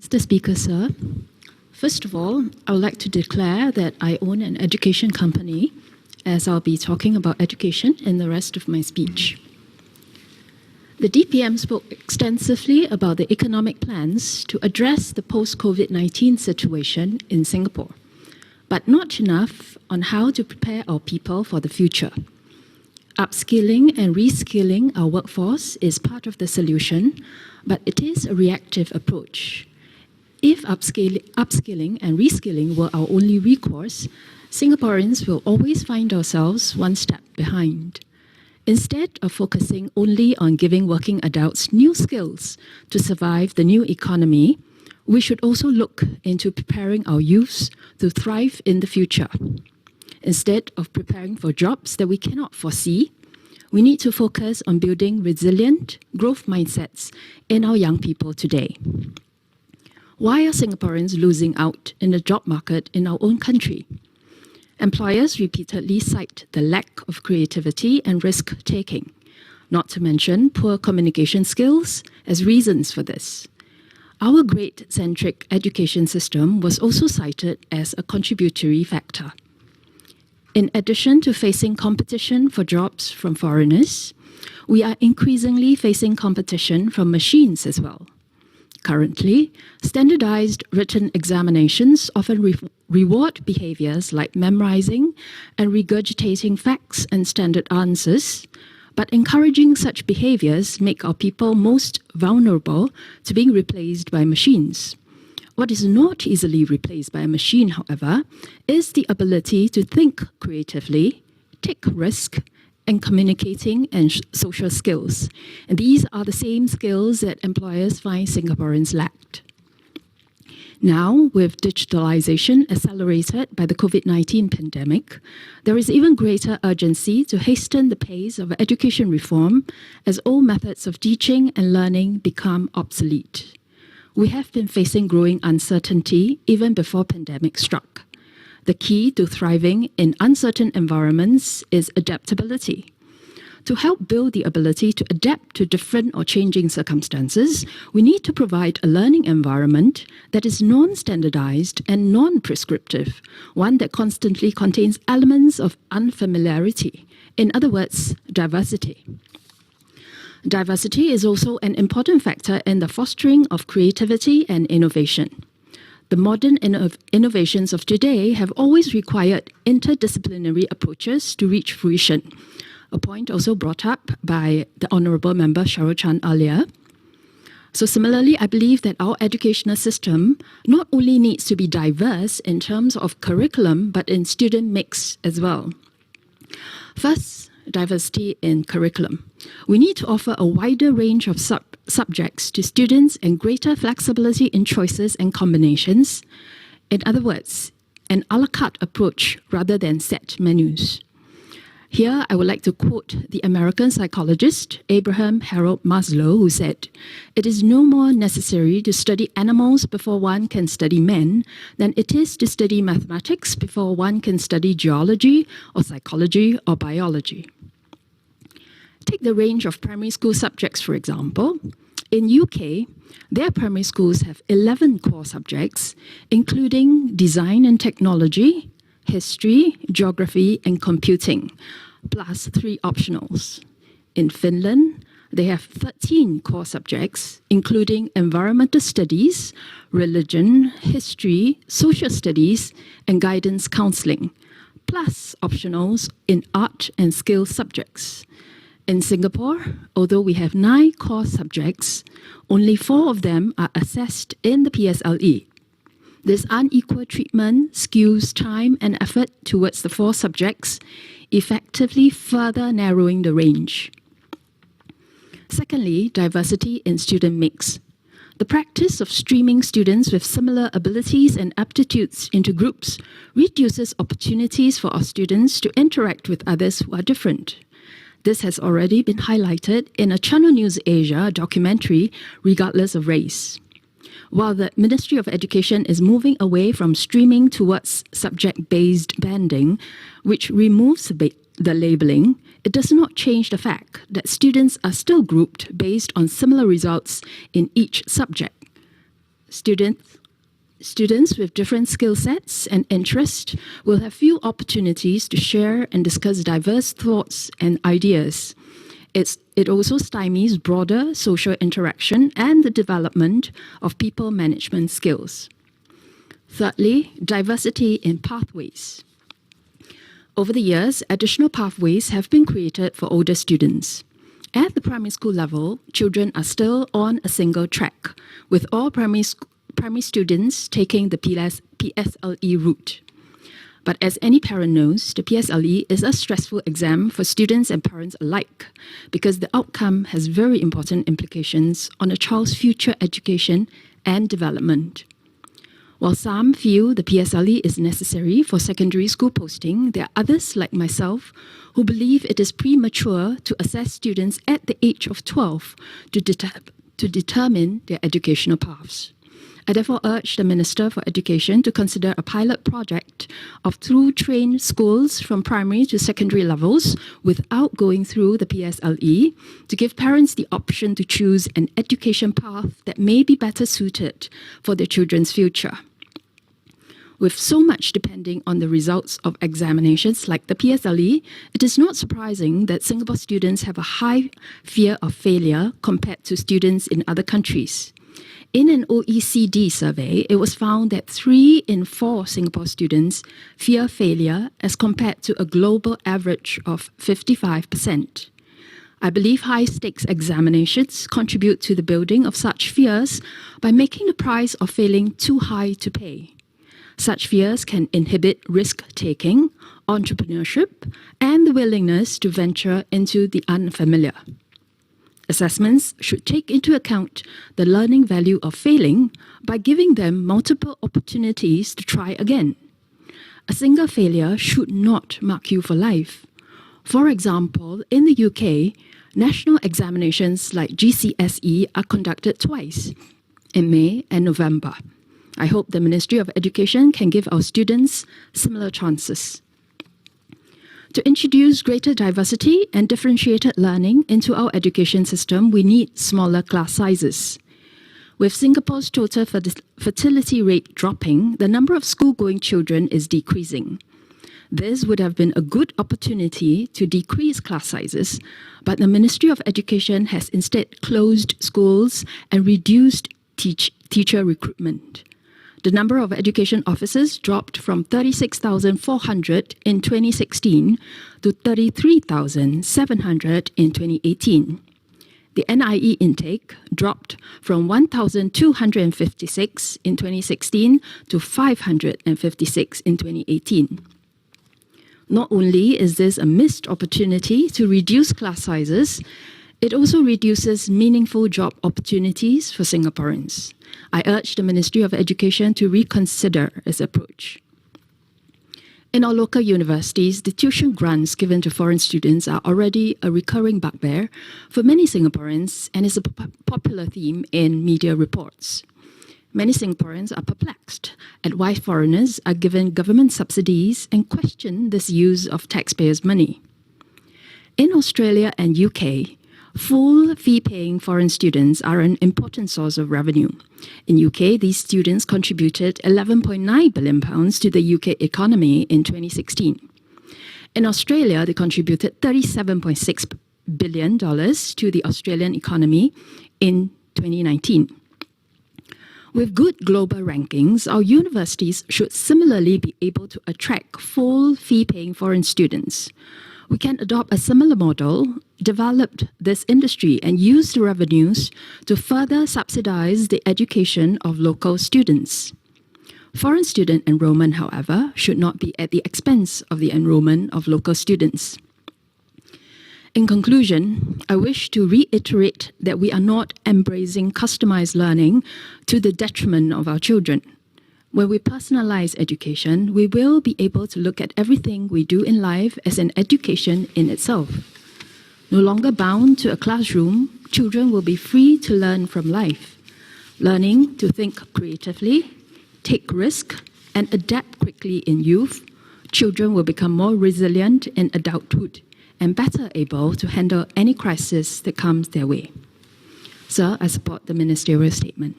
Mr. Speaker, sir, first of all, I would like to declare that I own an education company, as I'll be talking about education in the rest of my speech. The DPM spoke extensively about the economic plans to address the post-COVID-19 situation in Singapore, but not enough on how to prepare our people for the future. Upskilling and reskilling our workforce is part of the solution, but it is a reactive approach. If upskilling and reskilling were our only recourse, Singaporeans will always find ourselves one step behind. Instead of focusing only on giving working adults new skills to survive the new economy, we should also look into preparing our youths to thrive in the future. Instead of preparing for jobs that we cannot foresee, we need to focus on building resilient growth mindsets in our young people today. Why are Singaporeans losing out in the job market in our own country? Employers repeatedly cite the lack of creativity and risk-taking, not to mention poor communication skills as reasons for this. Our grade-centric education system was also cited as a contributory factor. In addition to facing competition for jobs from foreigners, we are increasingly facing competition from machines as well. Currently, standardized written examinations often reward behaviors like memorizing and regurgitating facts and standard answers, but encouraging such behaviors make our people most vulnerable to being replaced by machines. What is not easily replaced by a machine, however, is the ability to think creatively, take risk, and communicating and social skills. And these are the same skills that employers find Singaporeans lacked. Now, with digitalization accelerated by the COVID-19 pandemic, there is even greater urgency to hasten the pace of education reform as old methods of teaching and learning become obsolete. We have been facing growing uncertainty even before pandemic struck. The key to thriving in uncertain environments is adaptability. To help build the ability to adapt to different or changing circumstances, we need to provide a learning environment that is non-standardized and non-prescriptive, one that constantly contains elements of unfamiliarity. In other words, diversity. Diversity is also an important factor in the fostering of creativity and innovation. The modern innovations of today have always required interdisciplinary approaches to reach fruition, a point also brought up by the Honourable Member Cheryl Chan earlier. So similarly, I believe that our educational system not only needs to be diverse in terms of curriculum, but in student mix as well. First, diversity in curriculum. We need to offer a wider range of subjects to students and greater flexibility in choices and combinations. In other words, an a la carte approach rather than set menus. Here, I would like to quote the American psychologist Abraham Harold Maslow, who said, "It is no more necessary to study animals before one can study men than it is to study mathematics before one can study geology or psychology or biology." Take the range of primary school subjects, for example. In UK, their primary schools have 11 core subjects, including design and technology, history, geography, and computing, plus 3 optionals. In Finland, they have 13 core subjects, including environmental studies, religion, history, social studies, and guidance counseling, plus optionals in art and skill subjects. In Singapore, although we have 9 core subjects, only 4 of them are assessed in the PSLE. This unequal treatment skews time and effort towards the 4 subjects, effectively further narrowing the range. Secondly, diversity in student mix. The practice of streaming students with similar abilities and aptitudes into groups reduces opportunities for our students to interact with others who are different. This has already been highlighted in a Channel News Asia documentary, Regardless of Race. While the Ministry of Education is moving away from streaming towards subject-based banding, which removes the labeling, it does not change the fact that students are still grouped based on similar results in each subject. Students with different skill sets and interests will have few opportunities to share and discuss diverse thoughts and ideas. It also stymies broader social interaction and the development of people management skills. Thirdly, diversity in pathways. Over the years, additional pathways have been created for older students. At the primary school level, children are still on a single track, with all primary students taking the PSLE route. But as any parent knows, the PSLE is a stressful exam for students and parents alike because the outcome has very important implications on a child's future education and development. While some feel the PSLE is necessary for secondary school posting, there are others like myself who believe it is premature to assess students at the age of 12 to determine their educational paths. I therefore urge the Minister for Education to consider a pilot project of through-trained schools from primary to secondary levels without going through the PSLE to give parents the option to choose an education path that may be better suited for their children's future. With so much depending on the results of examinations like the PSLE, it is not surprising that Singapore students have a high fear of failure compared to students in other countries. In an OECD survey, it was found that 3 in 4 Singapore students fear failure as compared to a global average of 55%. I believe high-stakes examinations contribute to the building of such fears by making the price of failing too high to pay. Such fears can inhibit risk-taking, entrepreneurship, and the willingness to venture into the unfamiliar. Assessments should take into account the learning value of failing by giving them multiple opportunities to try again. A single failure should not mark you for life. For example, in the UK, national examinations like GCSE are conducted twice, in May and November. I hope the Ministry of Education can give our students similar chances. To introduce greater diversity and differentiated learning into our education system, we need smaller class sizes. With Singapore's total fertility rate dropping, the number of school-going children is decreasing. This would have been a good opportunity to decrease class sizes, but the Ministry of Education has instead closed schools and reduced teacher recruitment. The number of education officers dropped from 36,400 in 2016 to 33,700 in 2018. The NIE intake dropped from 1,256 in 2016 to 556 in 2018. Not only is this a missed opportunity to reduce class sizes, it also reduces meaningful job opportunities for Singaporeans. I urge the Ministry of Education to reconsider its approach. In our local universities, the tuition grants given to foreign students are already a recurring bugbear for many Singaporeans and is a popular theme in media reports. Many Singaporeans are perplexed at why foreigners are given government subsidies and question this use of taxpayers' money. In Australia and UK, full fee-paying foreign students are an important source of revenue. In UK, these students contributed £11.9 billion to the UK economy in 2016. In Australia, they contributed $37.6 billion to the Australian economy in 2019. With good global rankings, our universities should similarly be able to attract full fee-paying foreign students. We can adopt a similar model, develop this industry, and use the revenues to further subsidize the education of local students. Foreign student enrollment, however, should not be at the expense of the enrollment of local students. In conclusion, I wish to reiterate that we are not embracing customized learning to the detriment of our children. When we personalize education, we will be able to look at everything we do in life as an education in itself. No longer bound to a classroom, children will be free to learn from life, learning to think creatively, take risk, and adapt quickly in youth. Children will become more resilient in adulthood and better able to handle any crisis that comes their way. Sir, I support the ministerial statement.